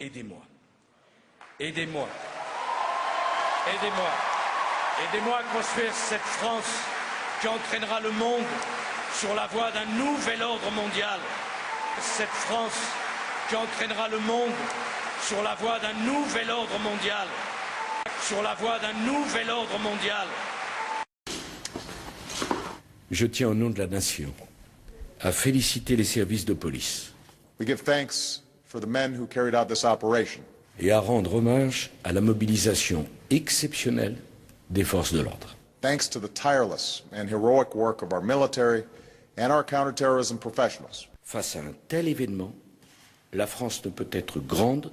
aidez-moi. Aidez-moi. Aidez-moi. Aidez-moi à construire cette France qui entraînera le monde sur la voie d'un nouvel ordre mondial. Cette France qui entraînera le monde sur la voie d'un nouvel ordre mondial. Sur la voie d'un nouvel ordre mondial. Je tiens au nom de la nation à féliciter les services de police. We give thanks for the men who carried out this operation. Et à rendre hommage à la mobilisation exceptionnelle des forces de l'ordre. Thanks to the tireless and heroic work of our military and our counterterrorism professionals. Face à un tel événement, la France ne peut être grande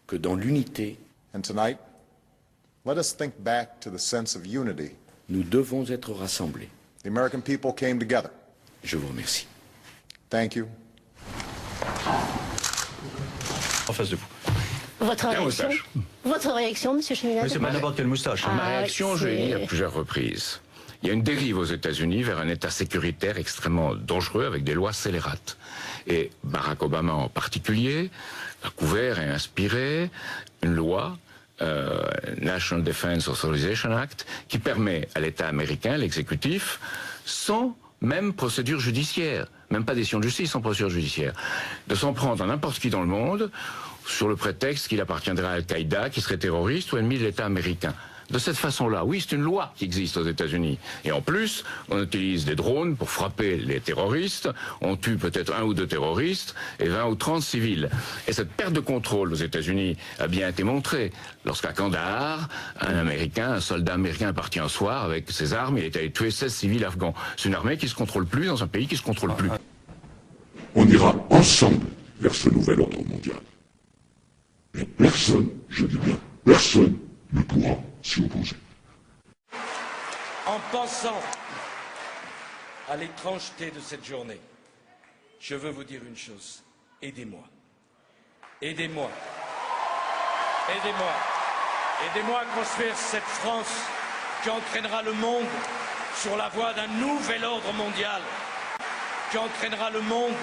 que dans l'unité. And tonight, let us think back to the sense of unity. Nous devons être rassemblés. The American people came together. Je vous remercie. Thank you. En face de vous. Votre réaction, Monsieur Cheminade? Mais c'est pas n'importe quelle moustache. Ma réaction, je l'ai dit à plusieurs reprises. Il y a une dérive aux États-Unis vers un État sécuritaire extrêmement dangereux avec des lois scélérates. Et Barack Obama en particulier a couvert et inspiré une loi, National Defense Authorization Act, qui permet à l'État américain, l'exécutif, sans même procédure judiciaire, même pas décision de justice sans procédure judiciaire, de s'en prendre à n'importe qui dans le monde sur le prétexte qu'il appartiendrait à Al-Qaïda, qui serait terroriste ou ennemi de l'État américain. De cette façon-là, oui, c'est une loi qui existe aux États-Unis. Et en plus, on utilise des drones pour frapper les terroristes. On tue peut-être 1 ou 2 terroristes et 20 ou 30 civils. Et cette perte de contrôle aux États-Unis a bien été montrée lorsqu'à Kandahar, un soldat américain est parti un soir avec ses armes, il est allé tuer 16 civils afghans. C'est une armée qui se contrôle plus dans un pays qui se contrôle plus. On ira ensemble vers ce nouvel ordre mondial. Et personne, je dis bien, personne ne pourra s'y opposer. En pensant à l'étrangeté de cette journée, je veux vous dire une chose. Aidez-moi. Aidez-moi. Aidez-moi. Aidez-moi à construire cette France qui entraînera le monde sur la voie d'un nouvel ordre mondial. Qui entraînera le monde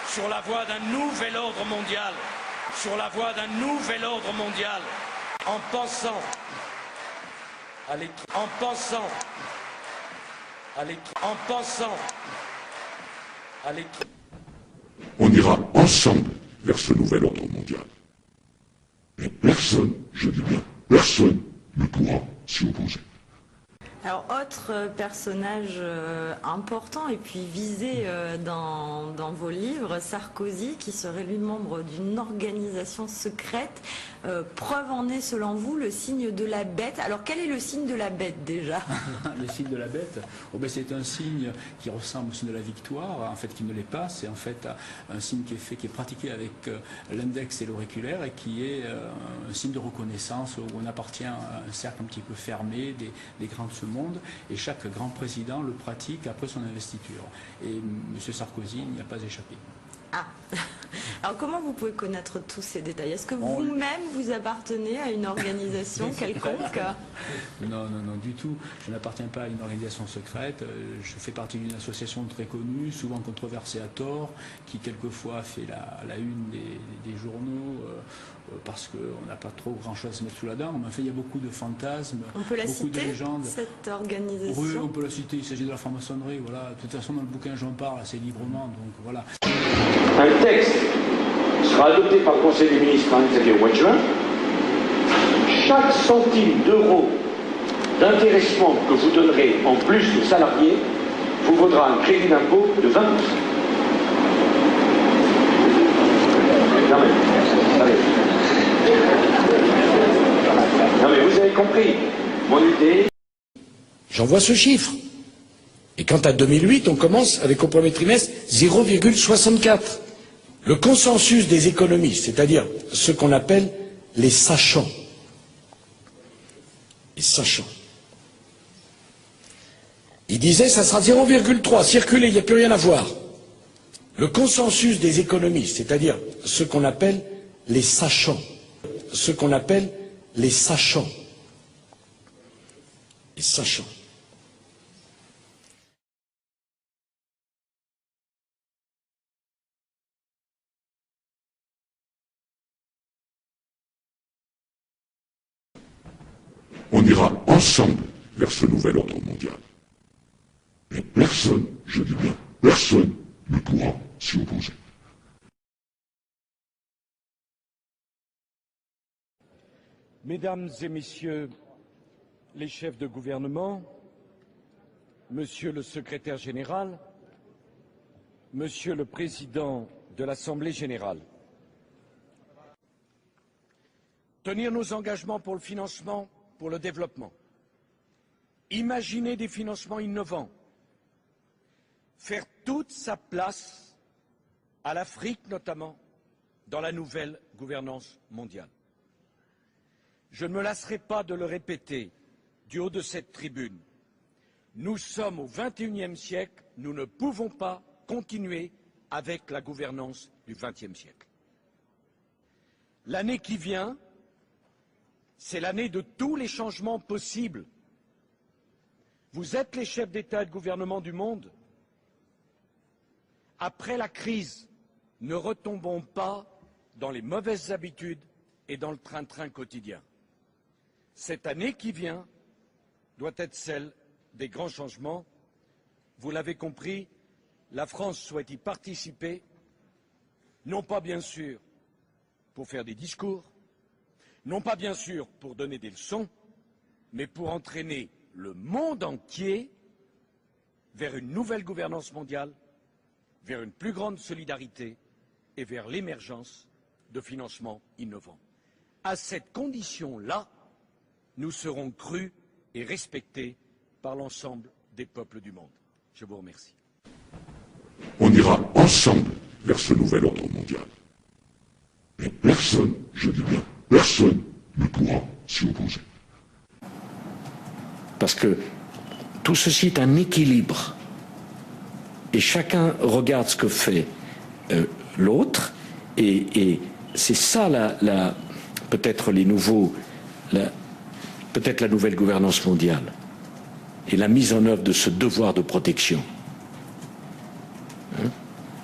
sur la voie d'un nouvel ordre mondial. Sur la voie d'un nouvel ordre mondial. En pensant à On ira ensemble vers ce nouvel ordre mondial. Et personne, je dis bien, personne ne pourra s'y opposer. Alors, autre personnage important et puis visé dans vos livres, Sarkozy, qui serait lui membre d'une organisation secrète. Preuve en est, selon vous, le signe de la bête. Alors, quel est le signe de la bête, déjà? Le signe de la bête, c'est un signe qui ressemble au signe de la victoire, en fait, qui ne l'est pas. C'est en fait un signe qui est pratiqué avec l'index et l'auriculaire et qui est un signe de reconnaissance où on appartient à un cercle un petit peu fermé des grands de ce monde, et chaque grand président le pratique après son investiture. Et M. Sarkozy n'y a pas échappé. Ah. Alors comment vous pouvez connaître tous ces détails? Est-ce que vous-même vous appartenez à une organisation quelconque? Non, du tout. Je n'appartiens pas à une organisation secrète. Je fais partie d'une association très connue, souvent controversée à tort, qui quelquefois fait la une des journaux parce qu'on n'a pas trop grand-chose à se mettre sous la dent. Mais enfin, il y a beaucoup de fantasmes, on peut la beaucoup citer, de légendes. Cette organisation? Oui, on peut la citer. Il s'agit de la franc-maçonnerie. Voilà. De toute façon, dans le bouquin, j'en parle assez librement. Donc voilà. Un texte sera adopté par le Conseil des ministres c'est-à-dire au mois de juin. Chaque centime d'euro d'intéressement que vous donnerez en plus aux salariés vous vaudra un crédit d'impôt de 20%. Non mais vous avez compris mon idée. J'envoie ce chiffre. Et quant à 2008, on commence avec au premier trimestre 0,64. Le consensus des économistes, c'est-à-dire ce qu'on appelle les sachants, ils disaient ça sera 0,3, circulez, il n'y a plus rien à voir. Le consensus des économistes, c'est-à-dire ce qu'on appelle les sachants, les sachants. On ira ensemble vers ce nouvel ordre mondial. Et personne, je dis bien, personne ne pourra s'y opposer. Mesdames et Messieurs les chefs de gouvernement, Monsieur le secrétaire général, Monsieur le Président de l'Assemblée générale, tenir nos engagements pour le financement, pour le développement, imaginer des financements innovants, faire toute sa place à l'Afrique notamment dans la nouvelle gouvernance mondiale. Je ne me lasserai pas de le répéter du haut de cette tribune. Nous sommes au XXIe siècle, nous ne pouvons pas continuer avec la gouvernance du XXe siècle. L'année qui vient, c'est l'année de tous les changements possibles. Vous êtes les chefs d'État et de gouvernement du monde. Après la crise, ne retombons pas dans les mauvaises habitudes et dans le train-train quotidien. Cette année qui vient doit être celle des grands changements. Vous l'avez compris, la France souhaite y participer, non pas bien sûr pour faire des discours, non pas bien sûr pour donner des leçons, mais pour entraîner le monde entier vers une nouvelle gouvernance mondiale, vers une plus grande solidarité et vers l'émergence de financements innovants. À cette condition-là, nous serons crus et respectés par l'ensemble des peuples du monde. Je vous remercie. On ira ensemble vers ce nouvel ordre mondial. Et personne, je dis bien, personne ne pourra s'y opposer. Parce que tout ceci est un équilibre. Et chacun regarde ce que fait l'autre. Et c'est ça peut-être peut-être la nouvelle gouvernance mondiale. Et la mise en œuvre de ce devoir de protection.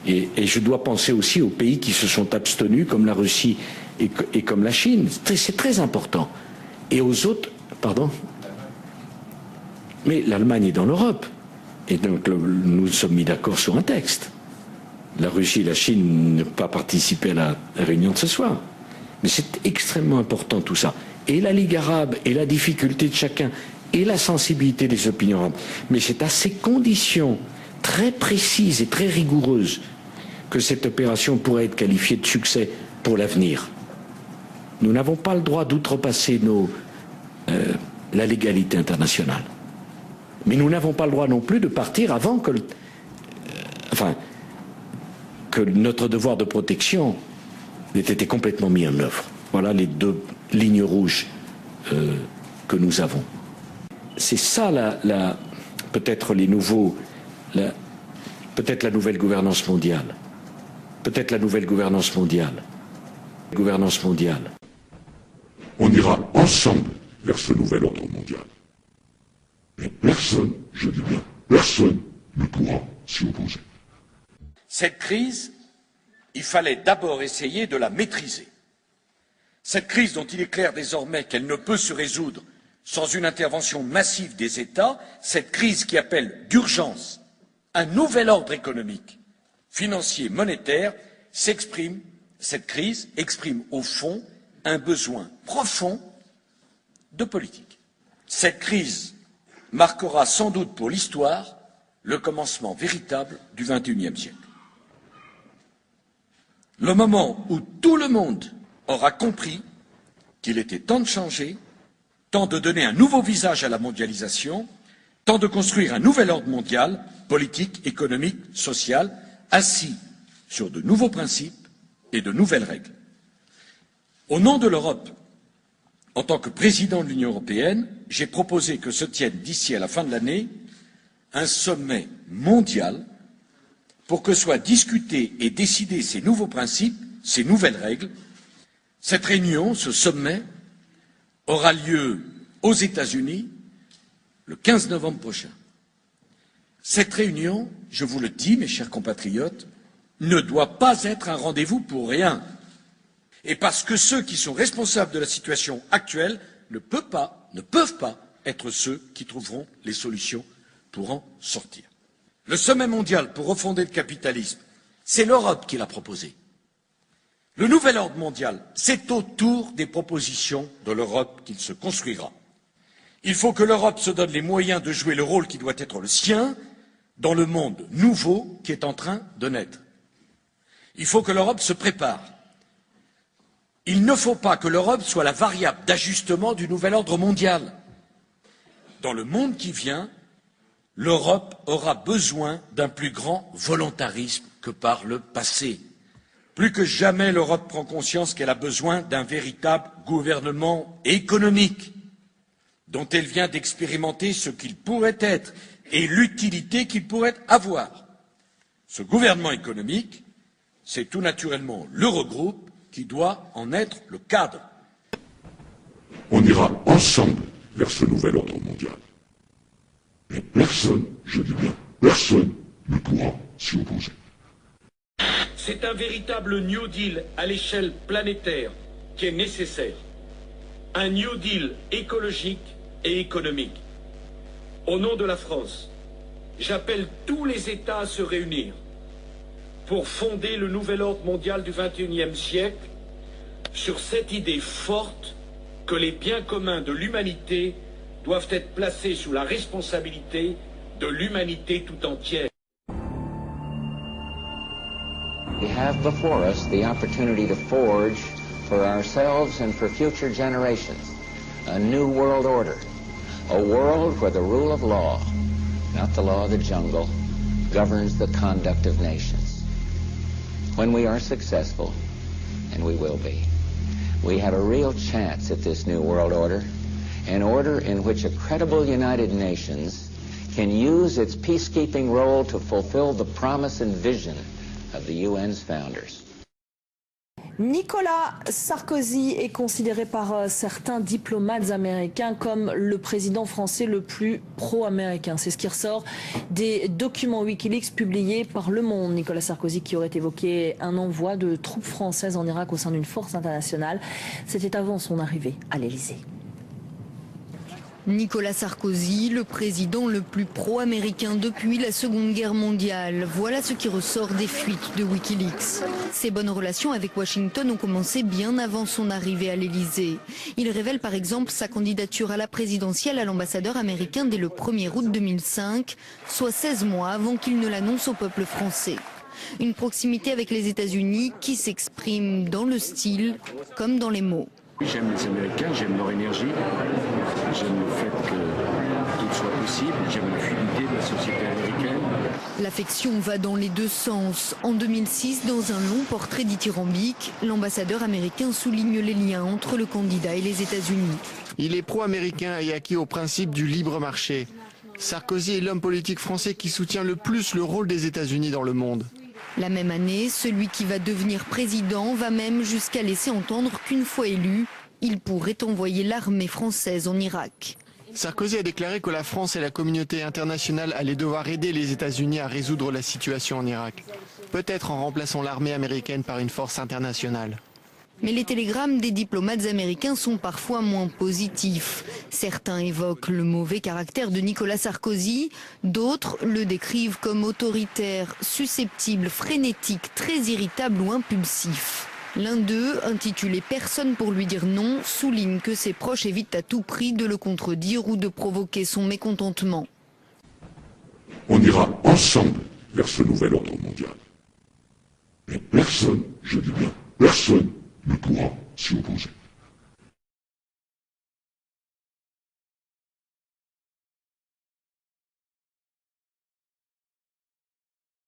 Et je dois penser aussi aux pays qui se sont abstenus, comme la Russie et comme la Chine. C'est très important. Et aux autres, pardon ? Mais l'Allemagne est dans l'Europe. Et donc nous sommes mis d'accord sur un texte. La Russie et la Chine n'ont pas participé à la réunion de ce soir. Mais c'est extrêmement important tout ça. Et la Ligue arabe, et la difficulté de chacun, et la sensibilité des opinions arabes. Mais c'est à ces conditions très précises et très rigoureuses que cette opération pourrait être qualifiée de succès pour l'avenir. Nous n'avons pas le droit d'outrepasser la légalité internationale. Mais nous n'avons pas le droit non plus de partir avant que notre devoir de protection ait été complètement mis en œuvre. Voilà les deux lignes rouges que nous avons. C'est ça peut-être peut-être la nouvelle gouvernance mondiale. Peut-être la nouvelle gouvernance mondiale. Gouvernance mondiale. On ira ensemble vers ce nouvel ordre mondial. Et personne, je dis bien, personne ne pourra s'y opposer. Cette crise, il fallait d'abord essayer de la maîtriser. Cette crise dont il est clair désormais qu'elle ne peut se résoudre sans une intervention massive des États, cette crise qui appelle d'urgence un nouvel ordre économique, financier, monétaire, cette crise exprime au fond un besoin profond de politique. Cette crise marquera sans doute pour l'histoire le commencement véritable du XXIe siècle. Le moment où tout le monde aura compris qu'il était temps de changer, temps de donner un nouveau visage à la mondialisation, temps de construire un nouvel ordre mondial, politique, économique, social, assis sur de nouveaux principes et de nouvelles règles. Au nom de l'Europe, en tant que président de l'Union européenne, j'ai proposé que se tienne d'ici à la fin de l'année un sommet mondial pour que soient discutés et décidés ces nouveaux principes, ces nouvelles règles. Cette réunion, ce sommet, aura lieu aux États-Unis le 15 novembre prochain. Cette réunion, je vous le dis, mes chers compatriotes, ne doit pas être un rendez-vous pour rien. Et parce que ceux qui sont responsables de la situation actuelle ne peuvent pas ne peuvent pas être ceux qui trouveront les solutions pour en sortir. Le sommet mondial pour refonder le capitalisme, c'est l'Europe qui l'a proposé. Le nouvel ordre mondial, c'est autour des propositions de l'Europe qu'il se construira. Il faut que l'Europe se donne les moyens de jouer le rôle qui doit être le sien dans le monde nouveau qui est en train de naître. Il faut que l'Europe se prépare. Il ne faut pas que l'Europe soit la variable d'ajustement du nouvel ordre mondial. Dans le monde qui vient, l'Europe aura besoin d'un plus grand volontarisme que par le passé. Plus que jamais, l'Europe prend conscience qu'elle a besoin d'un véritable gouvernement économique, dont elle vient d'expérimenter ce qu'il pourrait être et l'utilité qu'il pourrait avoir. Ce gouvernement économique, c'est tout naturellement l'Eurogroupe qui doit en être le cadre. On ira ensemble vers ce nouvel ordre mondial. Et personne, je dis bien, personne ne pourra s'y opposer. C'est un véritable New Deal à l'échelle planétaire qui est nécessaire. Un New Deal écologique et économique. Au nom de la France, j'appelle tous les États à se réunir pour fonder le nouvel ordre mondial du XXIe siècle sur cette idée forte que les biens communs de l'humanité doivent être placés sous la responsabilité de l'humanité tout entière. We have before us the opportunity to forge for ourselves and for future generations a new world order, a world where the rule of law, not the law of the jungle, governs the conduct of nations. When we are successful, and we will be, we have a real chance at this new world order, an order in which a credible United Nations can use its peacekeeping role to fulfill the promise and vision of the UN's founders. Nicolas Sarkozy est considéré par certains diplomates américains comme le président français le plus pro-américain. C'est ce qui ressort des documents Wikileaks publiés par Le Monde. Nicolas Sarkozy qui aurait évoqué un envoi de troupes françaises en Irak au sein d'une force internationale. C'était avant son arrivée à l'Elysée. Nicolas Sarkozy, le président le plus pro-américain depuis la Seconde Guerre mondiale. Voilà ce qui ressort des fuites de Wikileaks. Ses bonnes relations avec Washington ont commencé bien avant son arrivée à l'Elysée. Il révèle par exemple sa candidature à la présidentielle à l'ambassadeur américain dès le 1er août 2005, soit 16 mois avant qu'il ne l'annonce au peuple français. Une proximité avec les États-Unis qui s'exprime dans le style comme dans les mots. J'aime les Américains, j'aime leur énergie, j'aime le fait que tout soit possible, j'aime la fluidité de la société américaine. L'affection va dans les deux sens. En 2006, dans un long portrait dithyrambique, l'ambassadeur américain souligne les liens entre le candidat et les États-Unis. Il est pro-américain et acquis au principe du libre marché. Sarkozy est l'homme politique français qui soutient le plus le rôle des États-Unis dans le monde. La même année, celui qui va devenir président va même jusqu'à laisser entendre qu'une fois élu, il pourrait envoyer l'armée française en Irak. Sarkozy a déclaré que la France et la communauté internationale allaient devoir aider les États-Unis à résoudre la situation en Irak. Peut-être en remplaçant l'armée américaine par une force internationale. Mais les télégrammes des diplomates américains sont parfois moins positifs. Certains évoquent le mauvais caractère de Nicolas Sarkozy, d'autres le décrivent comme autoritaire, susceptible, frénétique, très irritable ou impulsif. L'un d'eux, intitulé « Personne pour lui dire non », souligne que ses proches évitent à tout prix de le contredire ou de provoquer son mécontentement. On ira ensemble vers ce nouvel ordre mondial. Et personne, je dis bien, personne ne pourra s'y opposer.